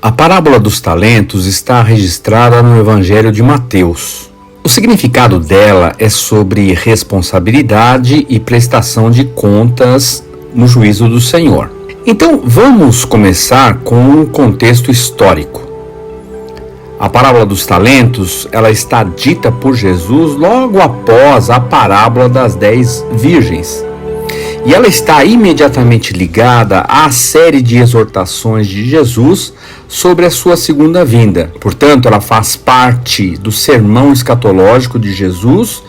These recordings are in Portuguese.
A parábola dos talentos está registrada no Evangelho de Mateus. O significado dela é sobre responsabilidade e prestação de contas no juízo do Senhor. Então, vamos começar com um contexto histórico. A parábola dos talentos, ela está dita por Jesus logo após a parábola das 10 virgens. E ela está imediatamente ligada à série de exortações de Jesus sobre a sua segunda vinda. Portanto, ela faz parte do sermão escatológico de Jesus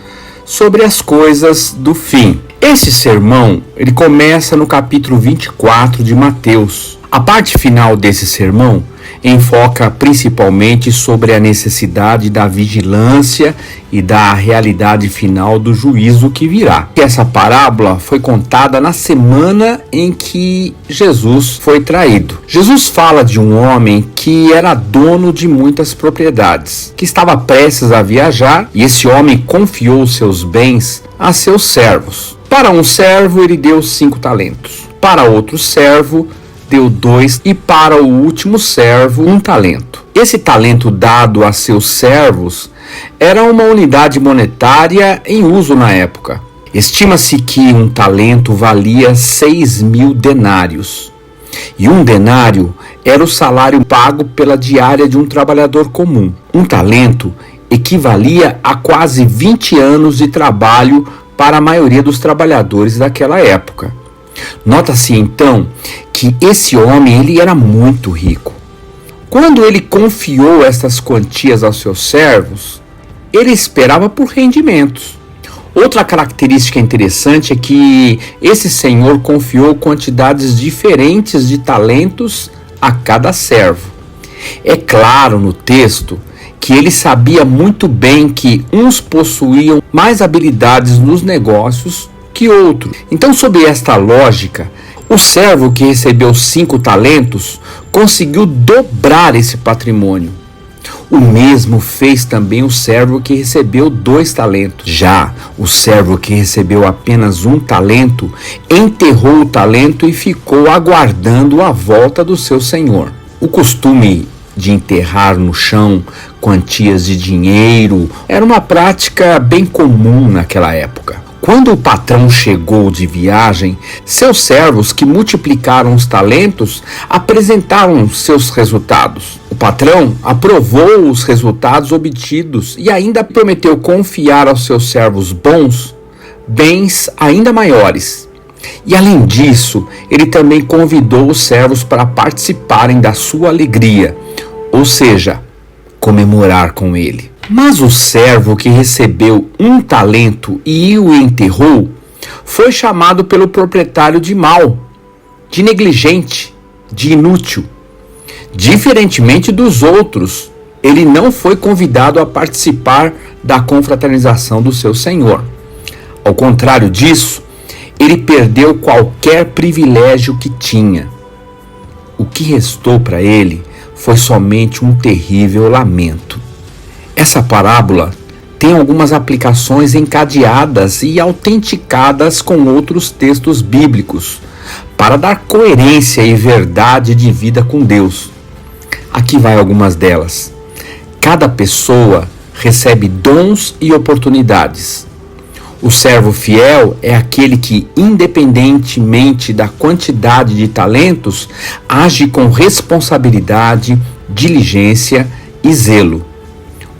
sobre as coisas do fim. Esse sermão, ele começa no capítulo 24 de Mateus. A parte final desse sermão enfoca principalmente sobre a necessidade da vigilância e da realidade final do juízo que virá. Essa parábola foi contada na semana em que Jesus foi traído. Jesus fala de um homem que era dono de muitas propriedades, que estava prestes a viajar, e esse homem confiou seus bens a seus servos. Para um servo ele deu 5 talentos, para outro servo deu 2 e para o último servo 1 talento. Esse talento dado a seus servos era uma unidade monetária em uso na época. Estima-se que um talento valia 6.000 denários. E um denário era o salário pago pela diária de um trabalhador comum. Um talento equivalia a quase 20 anos de trabalho para a maioria dos trabalhadores daquela época. Nota-se então que esse homem ele era muito rico. Quando ele confiou essas quantias aos seus servos, ele esperava por rendimentos. Outra característica interessante é que esse senhor confiou quantidades diferentes de talentos a cada servo. É claro no texto que ele sabia muito bem que uns possuíam mais habilidades nos negócios que outro. Então, sob esta lógica, o servo que recebeu 5 talentos conseguiu dobrar esse patrimônio. O mesmo fez também o servo que recebeu 2 talentos. Já o servo que recebeu apenas 1 talento enterrou o talento e ficou aguardando a volta do seu senhor. O costume de enterrar no chão quantias de dinheiro era uma prática bem comum naquela época. Quando o patrão chegou de viagem, seus servos que multiplicaram os talentos apresentaram seus resultados. O patrão aprovou os resultados obtidos e ainda prometeu confiar aos seus servos bons bens ainda maiores. E além disso, ele também convidou os servos para participarem da sua alegria, ou seja, comemorar com ele. Mas o servo que recebeu 1 talento e o enterrou foi chamado pelo proprietário de mau, de negligente, de inútil. Diferentemente dos outros, ele não foi convidado a participar da confraternização do seu senhor. Ao contrário disso, ele perdeu qualquer privilégio que tinha. O que restou para ele foi somente um terrível lamento. Essa parábola tem algumas aplicações encadeadas e autenticadas com outros textos bíblicos para dar coerência e verdade de vida com Deus. Aqui vai algumas delas. Cada pessoa recebe dons e oportunidades. O servo fiel é aquele que, independentemente da quantidade de talentos, age com responsabilidade, diligência e zelo.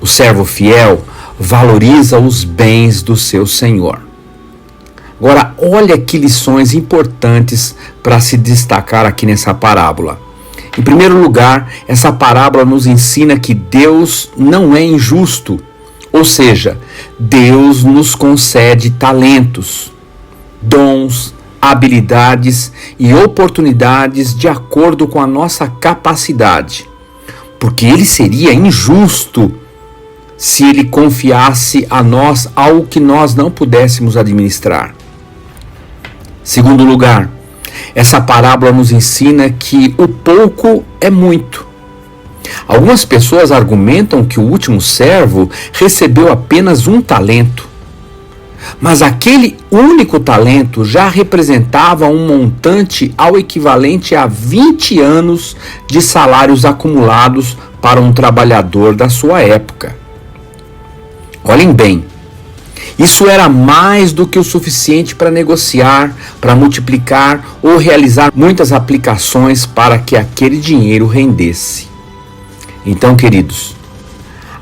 O servo fiel valoriza os bens do seu senhor. Agora, olha que lições importantes para se destacar aqui nessa parábola. Em primeiro lugar, essa parábola nos ensina que Deus não é injusto, ou seja, Deus nos concede talentos, dons, habilidades e oportunidades de acordo com a nossa capacidade, porque Ele seria injusto se Ele confiasse a nós algo que nós não pudéssemos administrar. Segundo lugar, essa parábola nos ensina que o pouco é muito. Algumas pessoas argumentam que o último servo recebeu apenas 1 talento. Mas aquele único talento já representava um montante ao equivalente a 20 anos de salários acumulados para um trabalhador da sua época. Olhem bem, isso era mais do que o suficiente para negociar, para multiplicar ou realizar muitas aplicações para que aquele dinheiro rendesse. Então, queridos,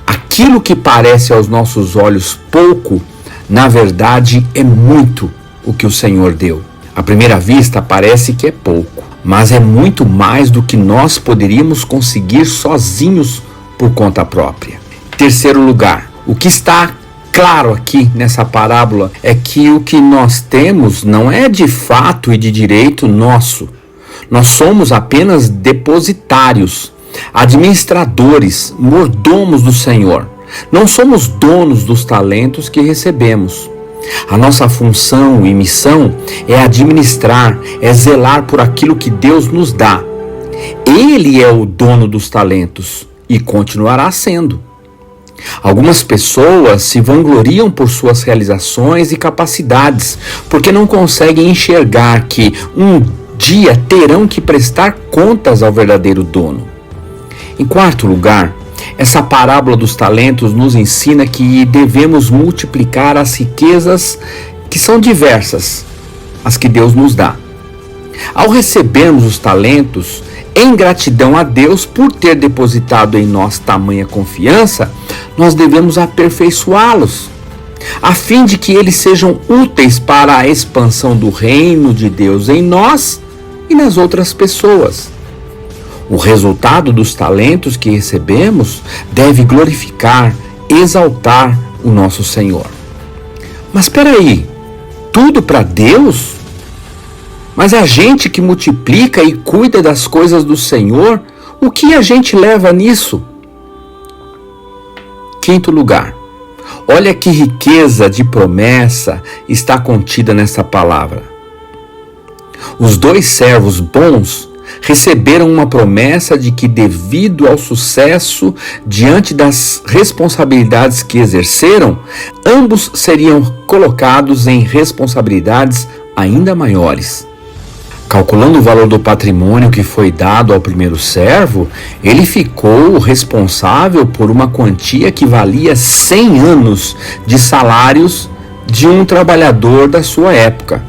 aquilo que parece aos nossos olhos pouco, na verdade é muito o que o Senhor deu. À primeira vista parece que é pouco, mas é muito mais do que nós poderíamos conseguir sozinhos por conta própria. Terceiro lugar, o que está claro aqui nessa parábola é que o que nós temos não é de fato e de direito nosso. Nós somos apenas depositários, administradores, mordomos do Senhor. Não somos donos dos talentos que recebemos. A nossa função e missão é administrar, é zelar por aquilo que Deus nos dá. Ele é o dono dos talentos e continuará sendo. Algumas pessoas se vangloriam por suas realizações e capacidades, porque não conseguem enxergar que um dia terão que prestar contas ao verdadeiro dono. Em quarto lugar, essa parábola dos talentos nos ensina que devemos multiplicar as riquezas que são diversas, as que Deus nos dá. Ao recebermos os talentos, em gratidão a Deus por ter depositado em nós tamanha confiança, nós devemos aperfeiçoá-los, a fim de que eles sejam úteis para a expansão do reino de Deus em nós e nas outras pessoas. O resultado dos talentos que recebemos deve glorificar, exaltar o nosso Senhor. Mas espera aí, tudo para Deus? Mas a gente que multiplica e cuida das coisas do Senhor, o que a gente leva nisso? Quinto lugar, olha que riqueza de promessa está contida nessa palavra. Os dois servos bons receberam uma promessa de que, devido ao sucesso diante das responsabilidades que exerceram, ambos seriam colocados em responsabilidades ainda maiores. Calculando o valor do patrimônio que foi dado ao primeiro servo, ele ficou responsável por uma quantia que valia 100 anos de salários de um trabalhador da sua época.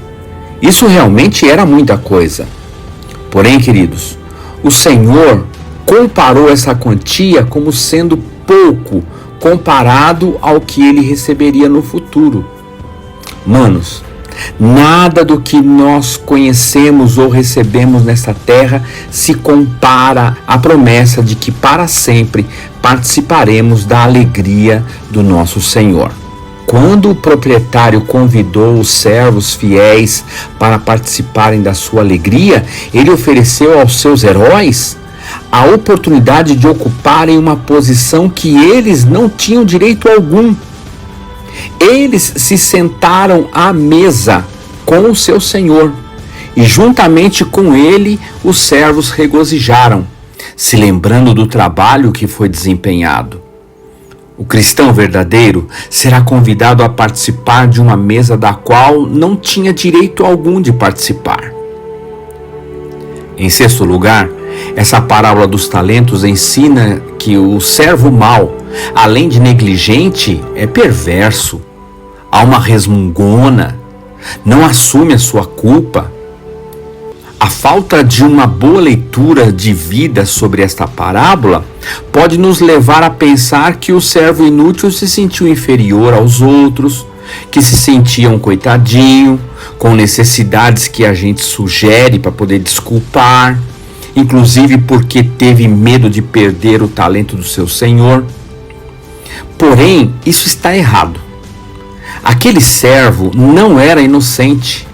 Isso realmente era muita coisa. Porém, queridos, o Senhor comparou essa quantia como sendo pouco comparado ao que ele receberia no futuro. Manos, nada do que nós conhecemos ou recebemos nesta terra se compara à promessa de que para sempre participaremos da alegria do nosso Senhor. Quando o proprietário convidou os servos fiéis para participarem da sua alegria, ele ofereceu aos seus heróis a oportunidade de ocuparem uma posição que eles não tinham direito algum. Eles se sentaram à mesa com o seu senhor e juntamente com ele os servos regozijaram, se lembrando do trabalho que foi desempenhado. O cristão verdadeiro será convidado a participar de uma mesa da qual não tinha direito algum de participar. Em sexto lugar, essa parábola dos talentos ensina que o servo mau, além de negligente, é perverso, alma resmungona, não assume a sua culpa. A falta de uma boa leitura de vida sobre esta parábola pode nos levar a pensar que o servo inútil se sentiu inferior aos outros, que se sentia um coitadinho, com necessidades que a gente sugere para poder desculpar, inclusive porque teve medo de perder o talento do seu senhor. Porém, isso está errado. Aquele servo não era inocente.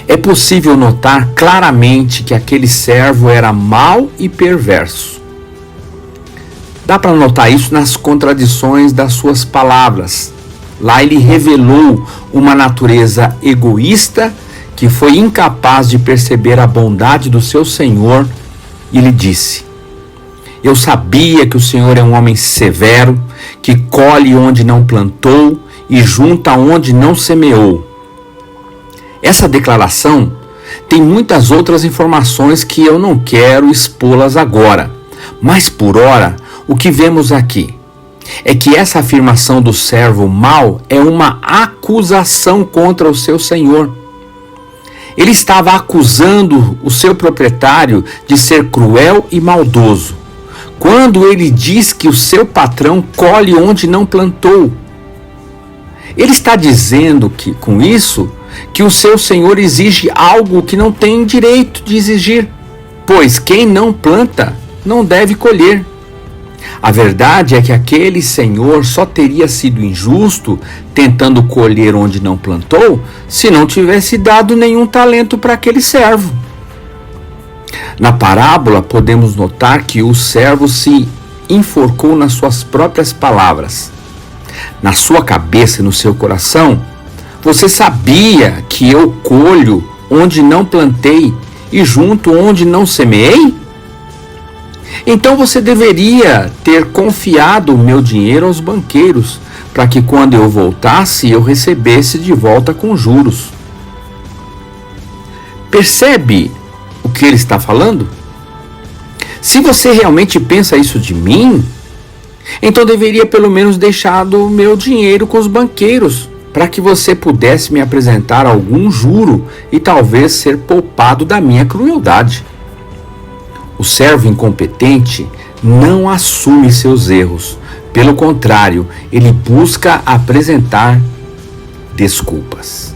É possível notar claramente que aquele servo era mau e perverso. Dá para notar isso nas contradições das suas palavras. Lá ele revelou uma natureza egoísta que foi incapaz de perceber a bondade do seu Senhor e lhe disse: eu sabia que o Senhor é um homem severo, que colhe onde não plantou e junta onde não semeou. Essa declaração tem muitas outras informações que eu não quero expô-las agora, mas por ora, o que vemos aqui é que essa afirmação do servo mau é uma acusação contra o seu senhor. Ele estava acusando o seu proprietário de ser cruel e maldoso, quando ele diz que o seu patrão colhe onde não plantou. Ele está dizendo que, com isso, que o seu senhor exige algo que não tem direito de exigir, pois quem não planta não deve colher. A verdade é que aquele senhor só teria sido injusto tentando colher onde não plantou se não tivesse dado nenhum talento para aquele servo. Na parábola, podemos notar que o servo se enforcou nas suas próprias palavras. Na sua cabeça e no seu coração, você sabia que eu colho onde não plantei e junto onde não semeei? Então você deveria ter confiado o meu dinheiro aos banqueiros, para que quando eu voltasse eu recebesse de volta com juros. Percebe o que ele está falando? Se você realmente pensa isso de mim, então deveria pelo menos deixar o meu dinheiro com os banqueiros, para que você pudesse me apresentar algum juro e talvez ser poupado da minha crueldade. O servo incompetente não assume seus erros. Pelo contrário, ele busca apresentar desculpas.